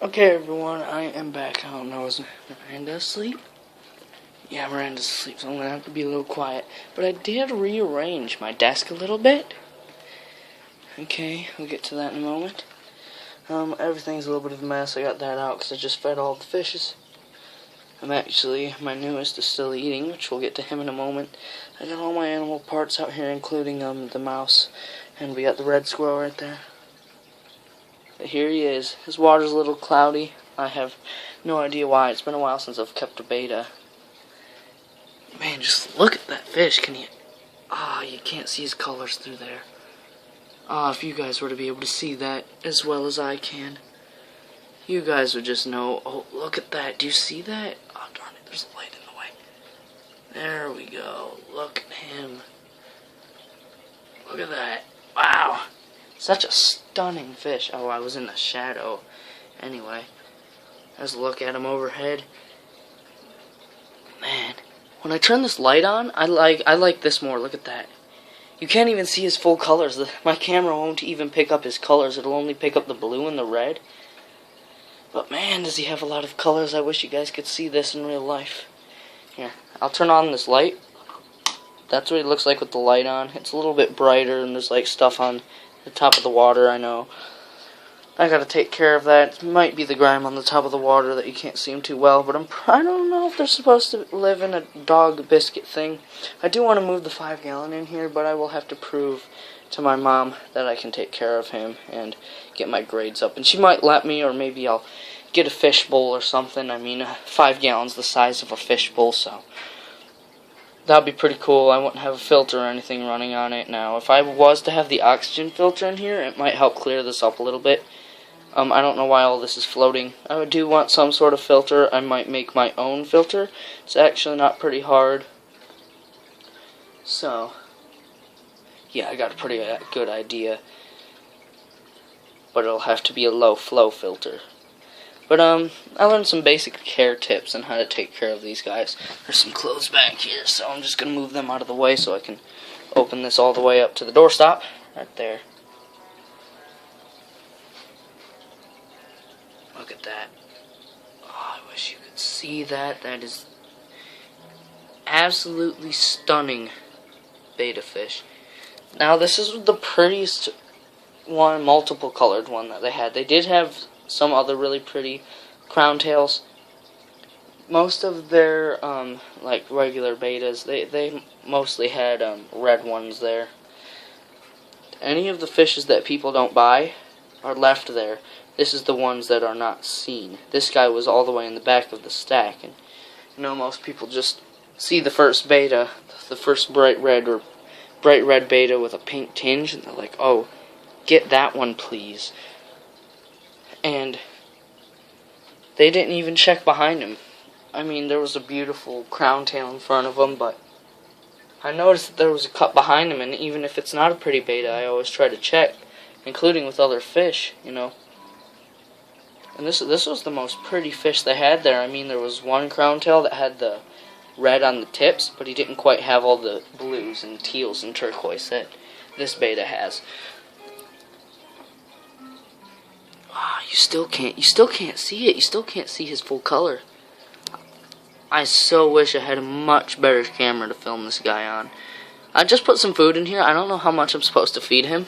Okay, everyone, I am back. I don't know, is Miranda asleep? Yeah, Miranda's asleep, so I'm going to have to be a little quiet. But I did rearrange my desk a little bit. Okay, we'll get to that in a moment. Everything's a little bit of a mess. I got that out because I just fed all the fishes. My newest is still eating, which we'll get to him in a moment. I got all my animal parts out here, including the mouse. And we got the red squirrel right there. But here he is. His water's a little cloudy. I have no idea why. It's been a while since I've kept a betta. Man, just look at that fish. Can you... you can't see his colors through there. If you guys were to be able to see that as well as I can, you guys would just know. Oh, look at that. Do you see that? Oh, darn it. There's a light in the way. There we go. Look at him. Look at that. Wow. Such a stunning fish. Oh, I was in the shadow. Anyway, let's look at him overhead. Man, when I turn this light on, I like this more. Look at that. You can't even see his full colors. My camera won't even pick up his colors. It'll only pick up the blue and the red. But man, does he have a lot of colors. I wish you guys could see this in real life. Here, I'll turn on this light. That's what he looks like with the light on. It's a little bit brighter and there's like stuff on the top of the water, I know. I gotta take care of that. It might be the grime on the top of the water that you can't see him too well, but I don't know if they're supposed to live in a dog biscuit thing. I do want to move the 5-gallon in here, but I will have to prove to my mom that I can take care of him and get my grades up. And she might let me, or maybe I'll get a fish bowl or something. I mean, 5 gallons the size of a fish bowl, so that'd be pretty cool. I wouldn't have a filter or anything running on it now. If I was to have the oxygen filter in here, it might help clear this up a little bit. I don't know why all this is floating. I do want some sort of filter. I might make my own filter. It's actually not pretty hard. So, yeah, I got a pretty good idea. But it'll have to be a low flow filter. But I learned some basic care tips on how to take care of these guys. There's some clothes back here, so I'm just going to move them out of the way so I can open this all the way up to the doorstop. Right there. Look at that. Oh, I wish you could see that. That is absolutely stunning betta fish. Now, this is the prettiest one, multiple colored one that they had. They did have some other really pretty crown tails. Most of their like regular bettas, they mostly had red ones there. Any of the fishes that people don't buy are left there. This is the ones that are not seen. This guy was all the way in the back of the stack, and you know, most people just see the first betta, the first bright red betta with a pink tinge, and they're like, oh, get that one please. And they didn't even check behind him. I mean, there was a beautiful crown tail in front of him, but I noticed that there was a cut behind him, and even if it's not a pretty betta, I always try to check, including with other fish, you know. And this was the most pretty fish they had there. I mean, there was one crown tail that had the red on the tips, but he didn't quite have all the blues and teals and turquoise that this betta has. You still can't see it. You still can't see his full color. I so wish I had a much better camera to film this guy on. I just put some food in here. I don't know how much I'm supposed to feed him.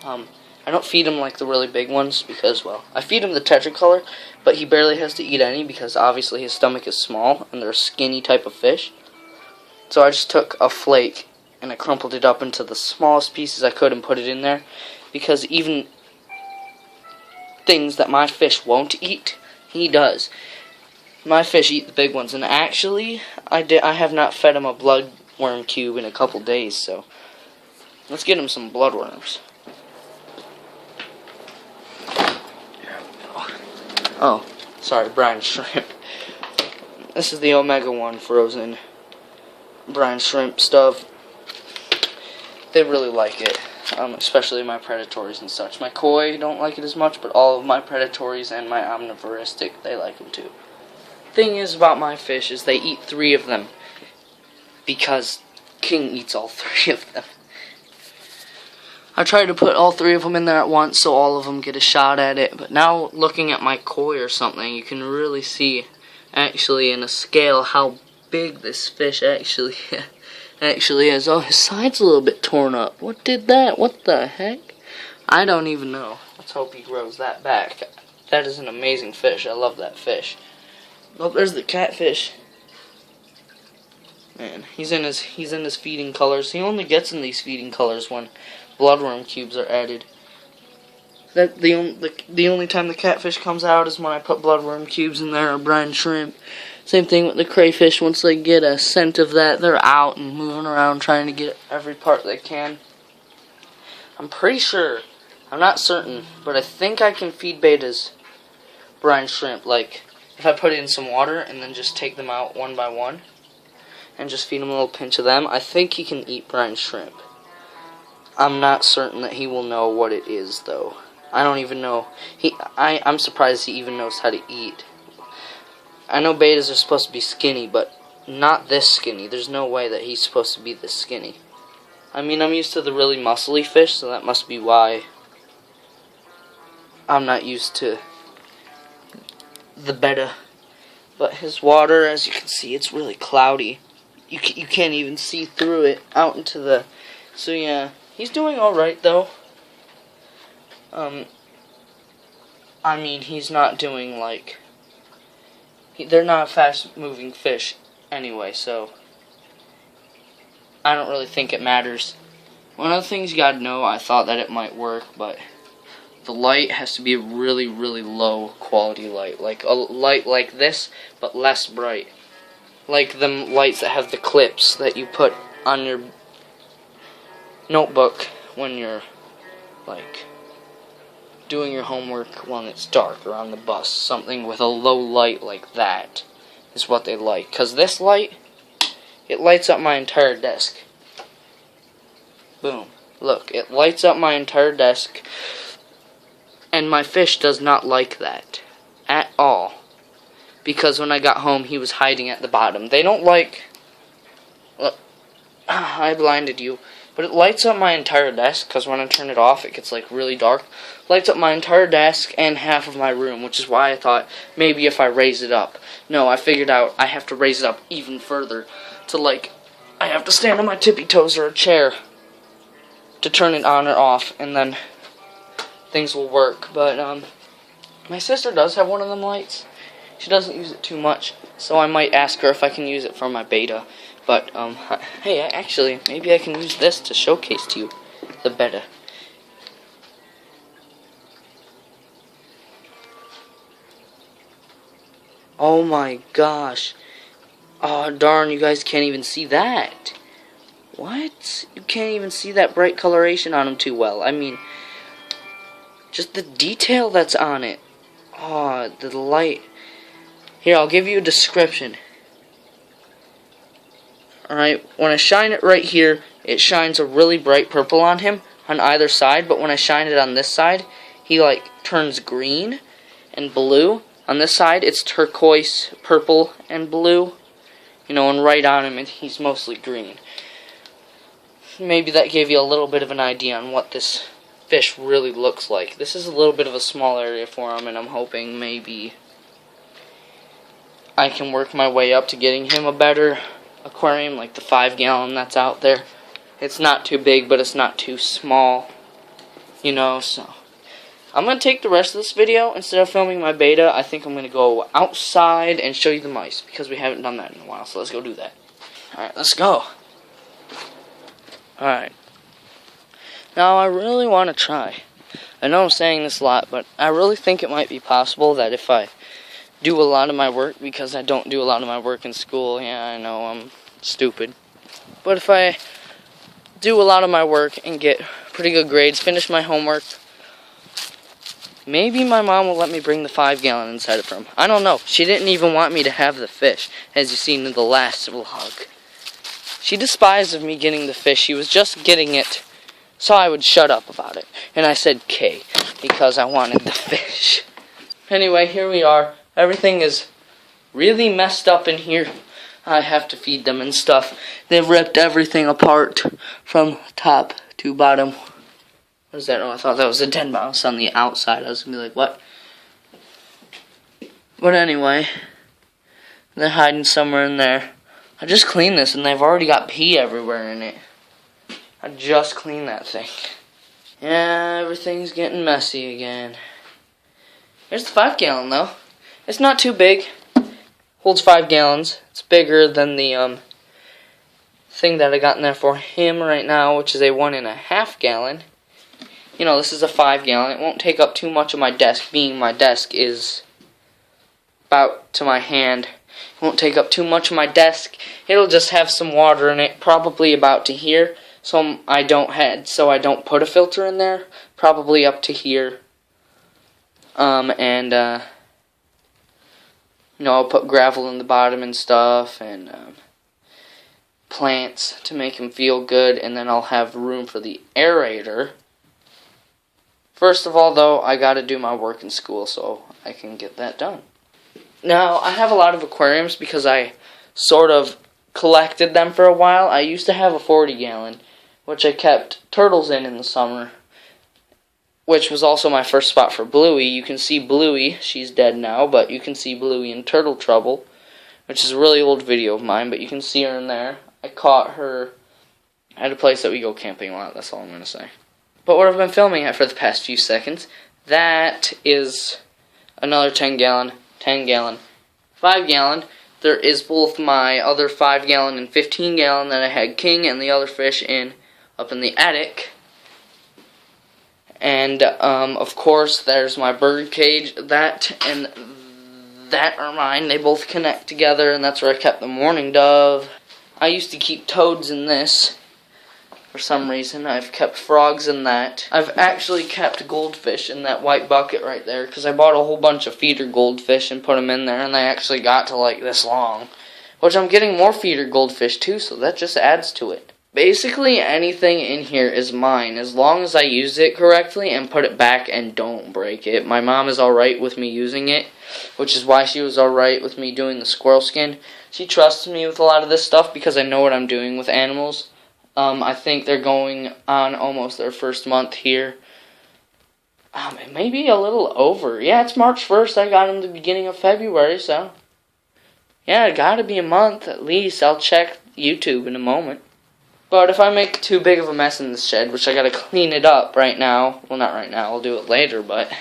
I don't feed him like the really big ones because, well, I feed him the tetracolor, but he barely has to eat any because obviously his stomach is small and they're a skinny type of fish. So I just took a flake and I crumpled it up into the smallest pieces I could and put it in there, because even things that my fish won't eat, he does. My fish eat the big ones, and actually, I have not fed him a bloodworm cube in a couple days, so let's get him some bloodworms. Oh, sorry, brine shrimp. This is the Omega 1 frozen brine shrimp stuff. They really like it, especially my predatories and such. My koi don't like it as much, but all of my predatories and my omnivoristic, they like them too. Thing is about my fish is they eat 3 of them because King eats all 3 of them. I tried to put all 3 of them in there at once so all of them get a shot at it. But now looking at my koi or something, you can really see actually in a scale how big this fish actually is. Oh, his side's a little bit torn up. What did that? What the heck? I don't even know. Let's hope he grows that back. That is an amazing fish. I love that fish. Oh, there's the catfish. Man, he's in his feeding colors. He only gets in these feeding colors when bloodworm cubes are added. That the only time the catfish comes out is when I put bloodworm cubes in there or brine shrimp. Same thing with the crayfish. Once they get a scent of that, they're out and moving around trying to get every part they can. I'm pretty sure, I'm not certain, but I think I can feed bettas brine shrimp. Like, if I put it in some water and then just take them out one by one and just feed him a little pinch of them, I think he can eat brine shrimp. I'm not certain that he will know what it is, though. I don't even know. I'm surprised he even knows how to eat. I know bettas are supposed to be skinny, but not this skinny. There's no way that he's supposed to be this skinny. I mean, I'm used to the really muscly fish, so that must be why I'm not used to the betta. But his water, as you can see, it's really cloudy. You can't even see through it out into the... So yeah, he's doing alright though. I mean, he's not doing like... They're not a fast-moving fish anyway, so I don't really think it matters. One of the things you gotta know, I thought that it might work, but the light has to be a really, really low quality light. Like a light like this, but less bright. Like the lights that have the clips that you put on your notebook when you're, like, doing your homework when it's dark or on the bus. Something with a low light like that is what they like. Because this light, it lights up my entire desk. Boom. Look, it lights up my entire desk. And my fish does not like that at all. Because when I got home, he was hiding at the bottom. They don't like... Look, I blinded you. But it lights up my entire desk, because when I turn it off, it gets like really dark. Lights up my entire desk and half of my room, which is why I thought maybe if I raise it up. No, I figured out I have to raise it up even further to like, I have to stand on my tippy toes or a chair to turn it on or off, and then things will work. But my sister does have one of them lights. She doesn't use it too much, so I might ask her if I can use it for my betta. But, hey, actually, maybe I can use this to showcase to you the betta. Oh my gosh. Oh, darn, you guys can't even see that. What? You can't even see that bright coloration on him too well. I mean, just the detail that's on it. Oh, the light. Here, I'll give you a description. Alright, when I shine it right here, it shines a really bright purple on him on either side, but when I shine it on this side, he like turns green and blue. On this side, it's turquoise, purple, and blue. You know, and right on him, he's mostly green. Maybe that gave you a little bit of an idea on what this fish really looks like. This is a little bit of a small area for him, and I'm hoping maybe I can work my way up to getting him a better aquarium, like the 5-gallon that's out there. It's not too big, but it's not too small, you know, so I'm going to take the rest of this video, instead of filming my betta, I think I'm going to go outside and show you the mice, because we haven't done that in a while, so let's go do that. Alright, let's go. Alright. Now, I really want to try. I know I'm saying this a lot, but I really think it might be possible that if I do a lot of my work, because I don't do a lot of my work in school. Yeah, I know, I'm stupid. But if I do a lot of my work and get pretty good grades, finish my homework, maybe my mom will let me bring the 5-gallon inside of her. I don't know. She didn't even want me to have the fish, as you seen in the last vlog. She despised of me getting the fish. She was just getting it so I would shut up about it. And I said K, because I wanted the fish. Anyway, here we are. Everything is really messed up in here. I have to feed them and stuff. They've ripped everything apart from top to bottom. What is that? Oh, I thought that was a dead mouse on the outside. I was going to be like, what? But anyway, they're hiding somewhere in there. I just cleaned this and they've already got pee everywhere in it. I just cleaned that thing. Yeah, everything's getting messy again. Here's the 5 gallon though. It's not too big. Holds 5 gallons. It's bigger than the thing that I got in there for him right now, which is a 1.5 gallon. You know, this is a 5 gallon. It won't take up too much of my desk, being my desk is about to my hand. It won't take up too much of my desk. It'll just have some water in it, probably about to here. So I don't put a filter in there, probably up to here. You know, I'll put gravel in the bottom and stuff, and plants to make them feel good, and then I'll have room for the aerator. First of all, though, I gotta do my work in school so I can get that done. Now, I have a lot of aquariums because I sort of collected them for a while. I used to have a 40 gallon, which I kept turtles in the summer, which was also my first spot for Bluey. You can see Bluey, she's dead now, but you can see Bluey in turtle trouble, which is a really old video of mine, but you can see her in there. I caught her at a place that we go camping a lot, that's all I'm going to say. But what I've been filming at for the past few seconds, that is another 10 gallon, 5 gallon. There is both my other 5 gallon and 15 gallon that I had King and the other fish up in the attic. And, of course, there's my bird cage. That and that are mine. They both connect together, and that's where I kept the mourning dove. I used to keep toads in this. For some reason, I've kept frogs in that. I've actually kept goldfish in that white bucket right there, because I bought a whole bunch of feeder goldfish and put them in there, and they actually got to, like, this long. Which I'm getting more feeder goldfish, too, so that just adds to it. Basically, anything in here is mine, as long as I use it correctly and put it back and don't break it. My mom is alright with me using it, which is why she was alright with me doing the squirrel skin. She trusts me with a lot of this stuff because I know what I'm doing with animals. I think they're going on almost their first month here. Maybe a little over. Yeah, it's March 1st. I got them the beginning of February, so yeah, it gotta be a month at least. I'll check YouTube in a moment. But if I make too big of a mess in this shed, which I gotta clean it up right now, well, not right now, I'll do it later, but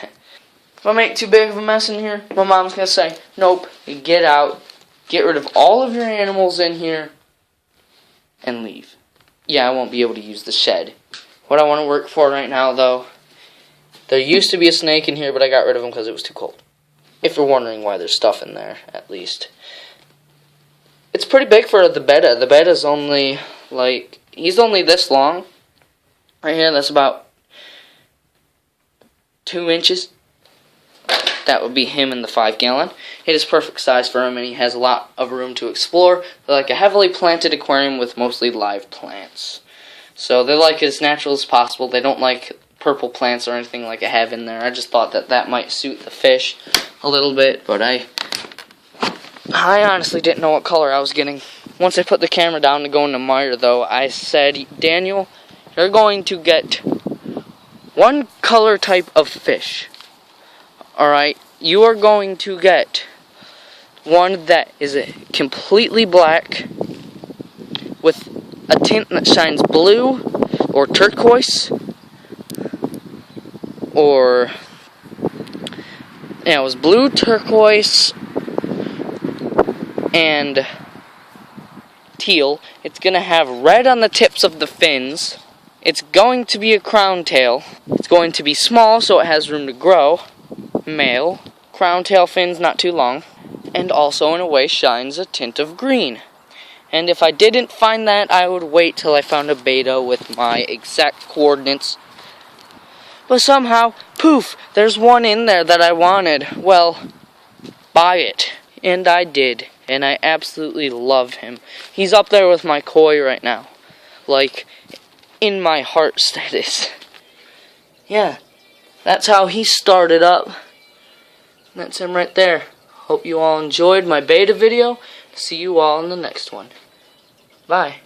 if I make too big of a mess in here, my mom's gonna say, nope, get out, get rid of all of your animals in here, and leave. Yeah, I won't be able to use the shed. What I want to work for right now, though, there used to be a snake in here, but I got rid of him because it was too cold. If you're wondering why there's stuff in there, at least. It's pretty big for the Betta. The Betta's only, like, he's only this long. Right here, that's about 2 inches. That would be him in the 5 gallon. It is perfect size for him, and he has a lot of room to explore. They're like a heavily planted aquarium with mostly live plants. So they like it as natural as possible. They don't like purple plants or anything like I have in there. I just thought that might suit the fish a little bit, but I honestly didn't know what color I was getting. Once I put the camera down to go into mire, though, I said, Daniel, you're going to get one color type of fish. Alright, you are going to get one that is completely black with a tint that shines blue or turquoise or, yeah, it was blue, turquoise, and teal. It's going to have red on the tips of the fins. It's going to be a crown tail. It's going to be small so it has room to grow. Male, crown tail fins not too long, and also in a way shines a tint of green. And if I didn't find that, I would wait till I found a betta with my exact coordinates. But somehow, poof, there's one in there that I wanted. Well, buy it. And I did. And I absolutely love him. He's up there with my koi right now. Like, in my heart status. Yeah, that's how he started up. That's him right there. Hope you all enjoyed my betta video. See you all in the next one. Bye.